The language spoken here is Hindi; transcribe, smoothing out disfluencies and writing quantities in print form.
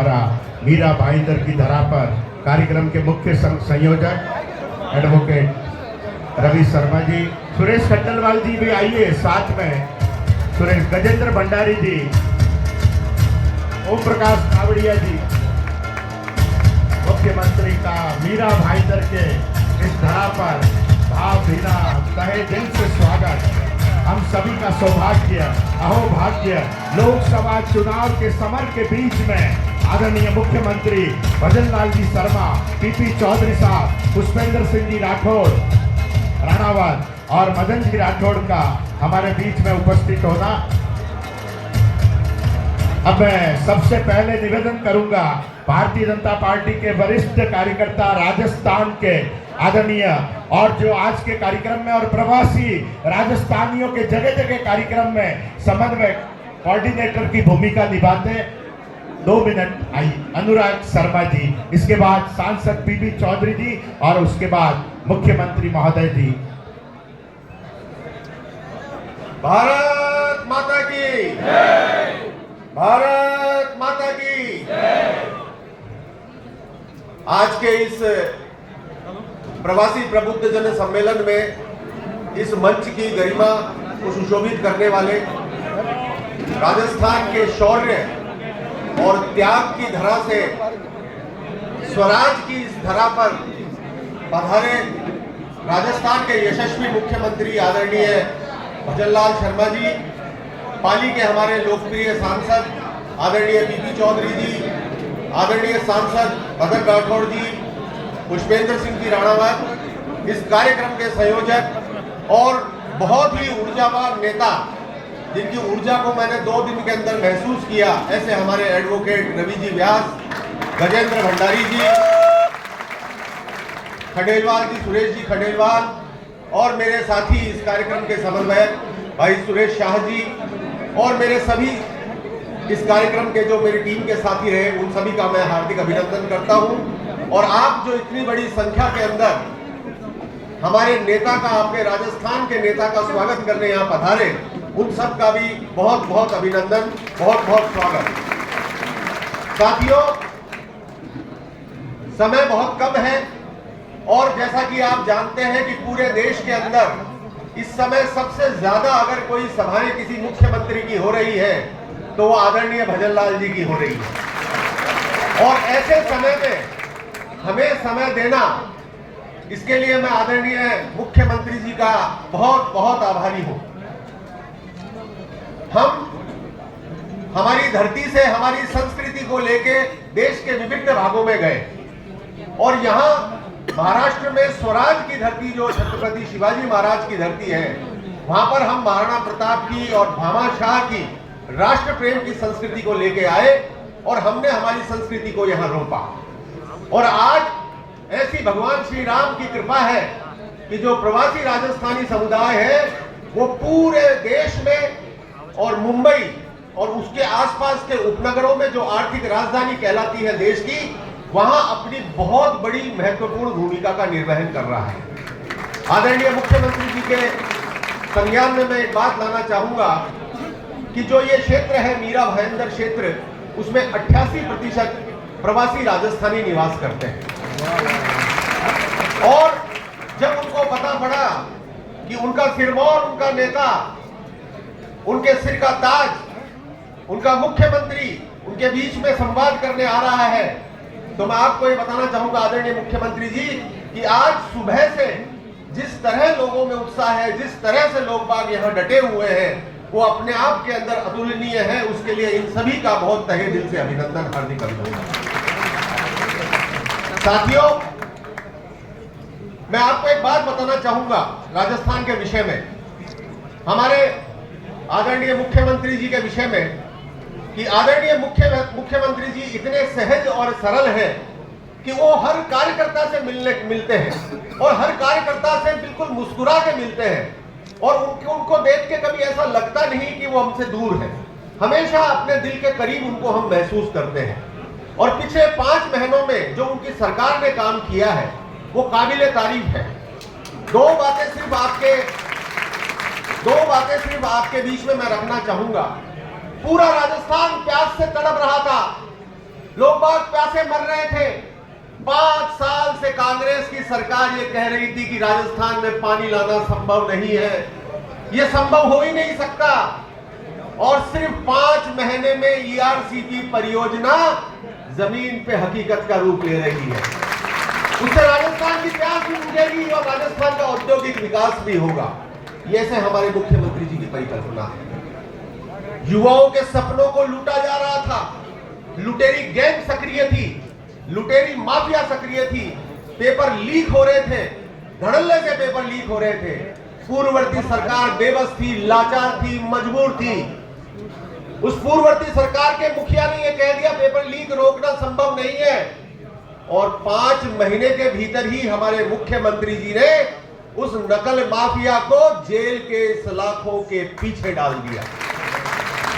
हमारा मीरा भाईंदर की धरा पर कार्यक्रम के मुख्य संयोजक एडवोकेट रवि शर्मा जी, सुरेश खंडलवाल जी भी आइए साथ में, सुरेश गजेंद्र भंडारी जी, ओम प्रकाश कावड़िया जी, मुख्यमंत्री का मीरा भाईंदर के इस धरा पर भावभीना तहे दिल से स्वागत। हम सभी का सौभाग्य, अहोभाग्य, लोकसभा चुनाव के समर के बीच में आदरणीय मुख्यमंत्री भजनलाल जी शर्मा, पीपी चौधरी साहब, पुष्पेंद्र सिंह जी राठौड़ राणावत और मदन जी राठौड़ का हमारे बीच में उपस्थित होना। अब मैं सबसे पहले निवेदन करूंगा भारतीय जनता पार्टी के वरिष्ठ कार्यकर्ता राजस्थान के आदरणीय और जो आज के कार्यक्रम में और प्रवासी राजस्थानियों के जगह जगह कार्यक्रम में समन्वय कोऑर्डिनेटर की भूमिका निभाते 2 मिनट आई अनुराग शर्मा जी, इसके बाद सांसद पीपी चौधरी जी और उसके बाद मुख्यमंत्री महोदय जी। भारत माता की जय, भारत माता की जय। आज के इस प्रवासी प्रबुद्ध जन सम्मेलन में इस मंच की गरिमा को सुशोभित करने वाले राजस्थान के शौर्य और त्याग की धरा से स्वराज की इस धरा पर पधारे राजस्थान के यशस्वी मुख्यमंत्री आदरणीय भजनलाल शर्मा जी, पाली के हमारे लोकप्रिय सांसद आदरणीय पीपी चौधरी जी, आदरणीय सांसद मदन राठौड़ जी, पुष्पेंद्र सिंह जी राणावत, इस कार्यक्रम के संयोजक और बहुत ही ऊर्जावान नेता जिनकी ऊर्जा को मैंने 2 दिन के अंदर महसूस किया, ऐसे हमारे एडवोकेट रवि जी व्यास, गजेंद्र भंडारी जी, खंडेलवाल जी, सुरेश जी खंडेलवाल और मेरे साथी इस कार्यक्रम के समन्वयक भाई सुरेश शाह जी और मेरे सभी इस कार्यक्रम के जो मेरी टीम के साथी रहे, उन सभी का मैं हार्दिक अभिनंदन करता हूं। और आप जो इतनी बड़ी संख्या के अंदर हमारे नेता का, आपके राजस्थान के नेता का स्वागत करने यहाँ पधारे, उन सब का भी बहुत बहुत अभिनंदन, बहुत बहुत स्वागत। साथियों, समय बहुत कम है और जैसा कि आप जानते हैं कि पूरे देश के अंदर इस समय सबसे ज्यादा अगर कोई सभाएं किसी मुख्यमंत्री की हो रही है तो वो आदरणीय भजनलाल जी की हो रही है। और ऐसे समय में हमें समय देना, इसके लिए मैं आदरणीय मुख्यमंत्री जी का बहुत बहुत आभारी हूं। हम हमारी धरती से हमारी संस्कृति को लेके देश के विभिन्न भागों में गए और यहाँ महाराष्ट्र में स्वराज की धरती जो छत्रपति शिवाजी महाराज की धरती है, वहां पर हम महाराणा प्रताप की और भामाशाह की राष्ट्र प्रेम की संस्कृति को लेके आए और हमने हमारी संस्कृति को यहाँ रोपा। और आज ऐसी भगवान श्री राम की कृपा है कि जो प्रवासी राजस्थानी समुदाय है वो पूरे देश में और मुंबई और उसके आसपास के उपनगरों में जो आर्थिक राजधानी कहलाती है देश की, वहां अपनी बहुत बड़ी महत्वपूर्ण भूमिका का निर्वहन कर रहा है। आदरणीय मुख्यमंत्री जी के संज्ञान में मैं एक बात लाना चाहूंगा कि जो ये क्षेत्र है मीरा भाईंदर क्षेत्र, उसमें 88% प्रवासी राजस्थानी निवास करते हैं। और जब उनको पता पड़ा कि उनका सिरमौर, उनका नेता, उनके सिर का ताज, उनका मुख्यमंत्री उनके बीच में संवाद करने आ रहा है, तो मैं आपको ये बताना चाहूंगा आदरणीय मुख्यमंत्री जी कि आज सुबह से जिस तरह लोगों में उत्साह है, जिस तरह से लोग बाग यहाँ डटे हुए हैं, वो अपने आप के अंदर अतुलनीय है। उसके लिए इन सभी का बहुत तहे दिल से अभिनंदन, हार्दिक अभिनंदन। साथियों, मैं आपको एक बात बताना चाहूंगा राजस्थान के विषय में, हमारे आदरणीय मुख्यमंत्री जी के विषय में, कि आदरणीय मुख्यमंत्री जी इतने सहज और सरल हैं कि वो हर कार्यकर्ता से मिलते हैं और हर कार्यकर्ता से बिल्कुल मुस्कुरा के मिलते हैं और उनको देख के कभी ऐसा लगता नहीं कि वो हमसे दूर है। हमेशा अपने दिल के करीब उनको हम महसूस करते हैं। और पिछले 5 महीनों में जो उनकी सरकार ने काम किया है वो काबिले तारीफ है। 2 बातें सिर्फ आपके बीच में मैं रखना चाहूंगा। पूरा राजस्थान प्यास से तड़प रहा था लोग बहुत प्यासे मर रहे थे। 5 साल से कांग्रेस की सरकार ये कह रही थी कि राजस्थान में पानी लाना संभव नहीं है, ये संभव हो ही नहीं सकता। और सिर्फ 5 महीने में ईआरसीपी परियोजना जमीन पे हकीकत का रूप ले रही है। उससे राजस्थान की प्यास भी बुझेगी और राजस्थान का औद्योगिक विकास भी होगा। ये से हमारे मुख्यमंत्री जी की परिकल्पना है। युवाओं के सपनों को लूटा जा रहा था, लुटेरी गैंग सक्रिय थी, लुटेरी माफिया सक्रिय थी, पेपर लीक हो रहे थे, धड़ल्ले से पेपर लीक हो रहे थे। पूर्ववर्ती सरकार बेबस थी, लाचार थी, मजबूर थी। उस पूर्ववर्ती सरकार के मुखिया ने यह कह दिया पेपर लीक रोकना संभव नहीं है, और 5 महीने के भीतर ही हमारे मुख्यमंत्री जी ने उस नकल माफिया को जेल के सलाखों के पीछे डाल दिया।